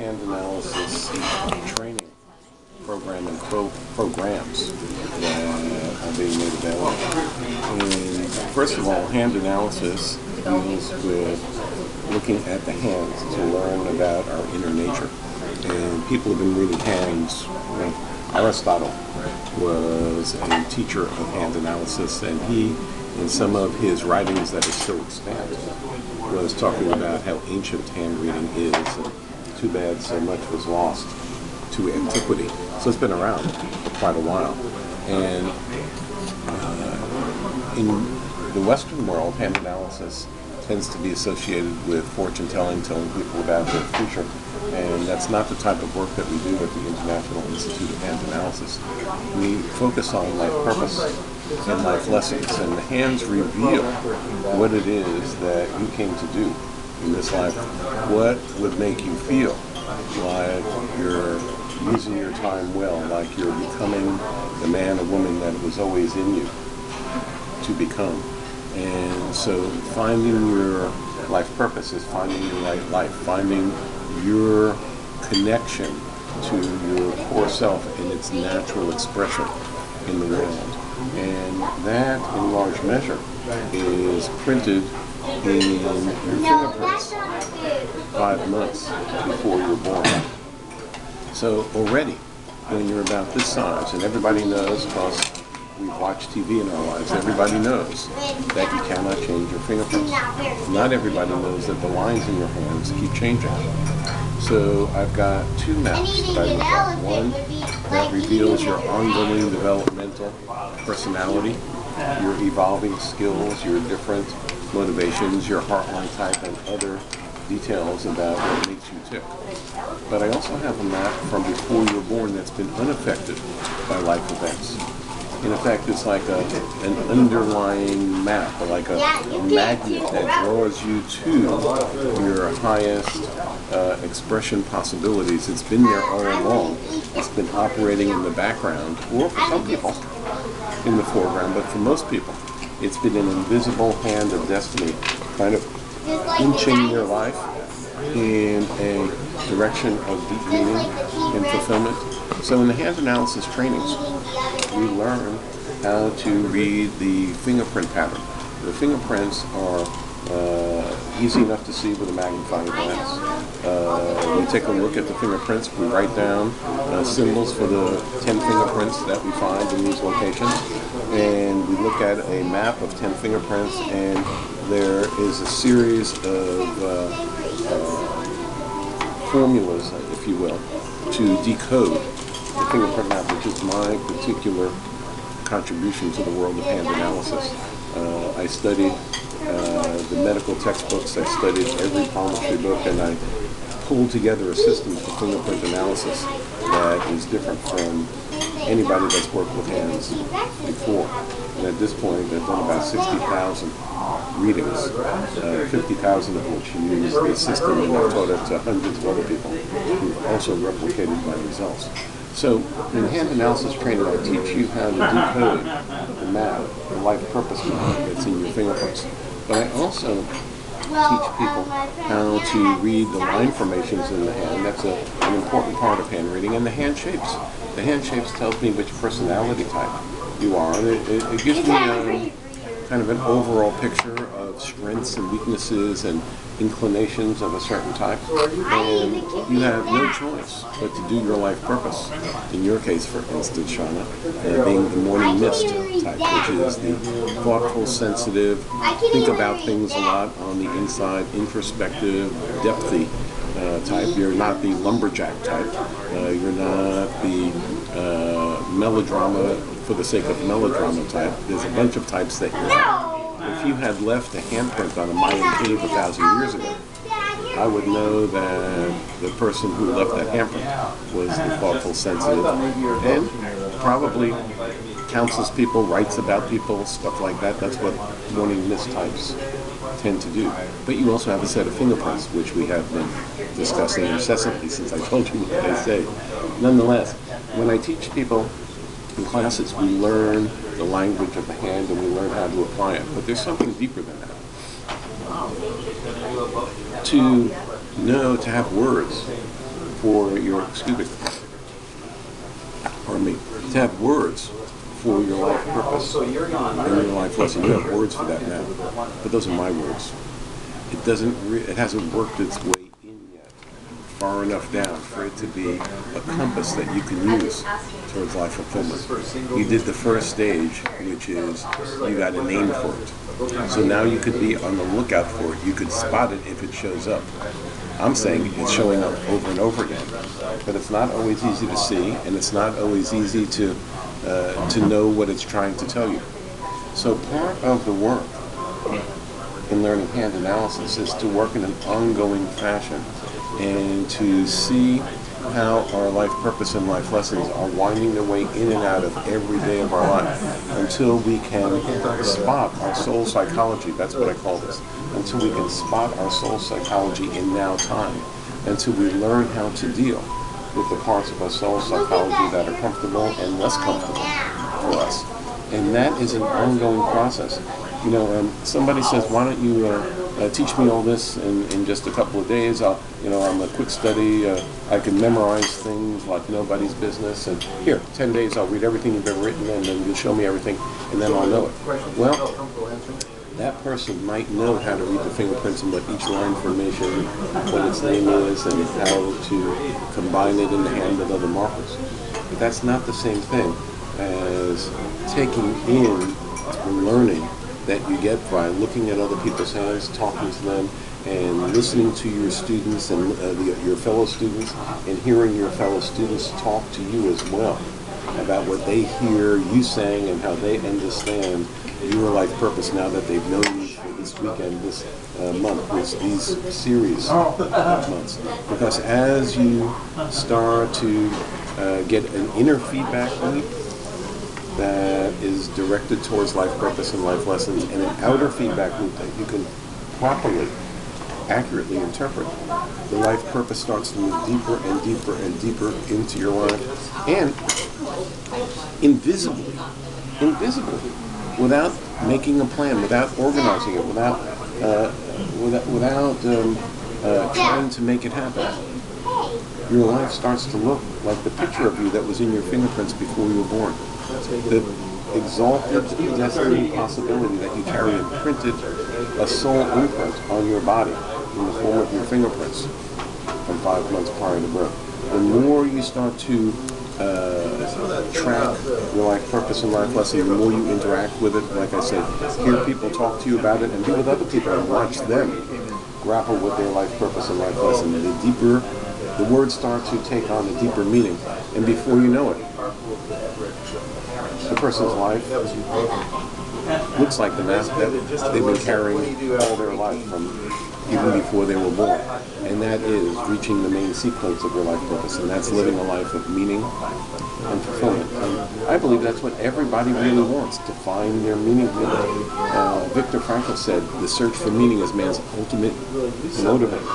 hand analysis training program and programs that are being made available. And first of all, hand analysis deals with looking at the hands to learn about our inner nature. And people have been reading hands. Aristotle was a teacher of hand analysis, and he, in some of his writings that are still extant, was talking about how ancient hand reading is, and too bad so much was lost to antiquity. So it's been around quite a while. And in the Western world, hand analysis tends to be associated with fortune telling, telling people about their future. And that's not the type of work that we do at the International Institute of Hand Analysis. We focus on life purpose and life lessons, and the hands reveal what it is that you came to do in this life. What would make you feel like you're using your time well, like you're becoming the man or woman that was always in you to become. And so finding your life purpose is finding your right life, finding your connection to your core self in its natural expression in the world. And that, in large measure, is printed in your fingerprints 5 months before you're born. So already, when you're about this size, and everybody knows, because we've watched TV in our lives, everybody knows that you cannot change your fingerprints. Not everybody knows that the lines in your hands keep changing. So I've got 2 maps that I look at. One that reveals your ongoing developmental personality, your evolving skills, your different motivations, your heartline type, and other details about what makes you tick. But I also have a map from before you were born that's been unaffected by life events. In effect, it's like an underlying map, or like a magnet that draws you to your highest expression possibilities. It's been there all along. It's been operating in the background, or for some people, in the foreground, but for most people, it's been an invisible hand of destiny, kind of inching your life in a direction of deep meaning and fulfillment. So in the hand analysis trainings, we learn how to read the fingerprint pattern. The fingerprints are easy enough to see with a magnifying glass. We take a look at the fingerprints, we write down symbols for the 10 fingerprints that we find in these locations, and we look at a map of 10 fingerprints, and there is a series of formulas, if you will, to decode the fingerprint map, which is my particular contribution to the world of hand analysis. I studied the medical textbooks, I studied every palmistry book, and I pulled together a system for fingerprint analysis that is different from anybody that's worked with hands before. And at this point, I've done about 60,000 readings, 50,000 of which use the system, and I've taught it to hundreds of other people who've also replicated my results. So in hand analysis training, I teach you how to decode the map, the life purpose map that's in your fingerprints. But I also teach people how to read the line formations in the hand. That's an important part of hand reading. And the hand shapes. The hand shapes tells me which personality type you are. And it gives me kind of an overall picture of strengths and weaknesses and inclinations of a certain type. And you have no choice but to do your life purpose. In your case, for instance, Shauna, being the morning mist type, which is the thoughtful, sensitive, think about things a lot on the inside, introspective, depthy type. You're not the lumberjack type. You're not the melodrama for the sake of melodrama type. There's a bunch of types that you're not. If you had left a handprint on a Mayan cave 1,000 years ago, I would know that the person who left that handprint was the thoughtful, sensitive, and probably counsels people, writes about people, stuff like that. That's what morning mist types tend to do. But you also have a set of fingerprints, which we have been discussing incessantly since I told you what they say. Nonetheless, when I teach people in classes, we learn the language of the hand and we learn how to apply it. But there's something deeper than that. To know, to have words for your, excuse me, pardon me, to have words for your life purpose and your life lesson. You have words for that now, but those are my words. It doesn't. It hasn't worked its way in yet, far enough down for it to be a compass that you can use towards life fulfillment. You did the first stage, which is you got a name for it. So now you could be on the lookout for it. You could spot it if it shows up. I'm saying it's showing up over and over again, but it's not always easy to see, and it's not always easy to know what it's trying to tell you. So part of the work in learning hand analysis is to work in an ongoing fashion and to see how our life purpose and life lessons are winding their way in and out of every day of our life until we can spot our soul psychology. That's what I call this. Until we can spot our soul psychology in now time. Until we learn how to deal with the parts of our soul psychology that are comfortable and less comfortable for us. And that is an ongoing process. You know, somebody says, why don't you teach me all this in just a couple of days? I'm a quick study. I can memorize things like nobody's business. And here, 10 days, I'll read everything you've ever written, and then you'll show me everything, and then I'll know it. Well, that person might know how to read the fingerprints and what each line formation, what its name is, and how to combine it in the hand with other markers. But that's not the same thing as taking in and learning that you get by looking at other people's hands, talking to them, and listening to your students and your fellow students, and hearing your fellow students talk to you as well about what they hear you saying and how they understand your life purpose now that they've known you for this weekend, this month, these series of months. Because as you start to get an inner feedback loop that is directed towards life purpose and life lessons, and an outer feedback loop that you can properly, accurately interpret, the life purpose starts to move deeper and deeper and deeper into your life, and invisibly, without making a plan, without organizing it, without trying to make it happen. Your life starts to look like the picture of you that was in your fingerprints before you were born. The exalted destiny possibility that you carry imprinted a soul imprint on your body in the form of your fingerprints from 5 months prior to birth. The more you start to track your life purpose and life lesson, the more you interact with it. Like I said, hear people talk to you about it, and be with other people and watch them grapple with their life purpose and life lesson. The deeper the words start to take on a deeper meaning, and before you know it, the person's life looks like the mask that they've been carrying all their life from even before they were born. And that is reaching the main sequence of your life purpose, and that's living a life of meaning and fulfillment. And I believe that's what everybody really wants, to find their meaning. Viktor Frankl said, the search for meaning is man's ultimate motivator.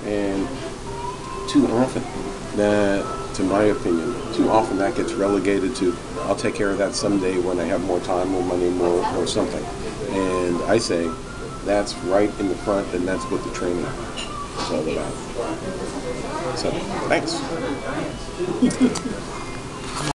And too often, to my opinion, that gets relegated to, I'll take care of that someday when I have more time, more money, or something. And I say, that's right in the front, and that's what the training is all about. So, thanks.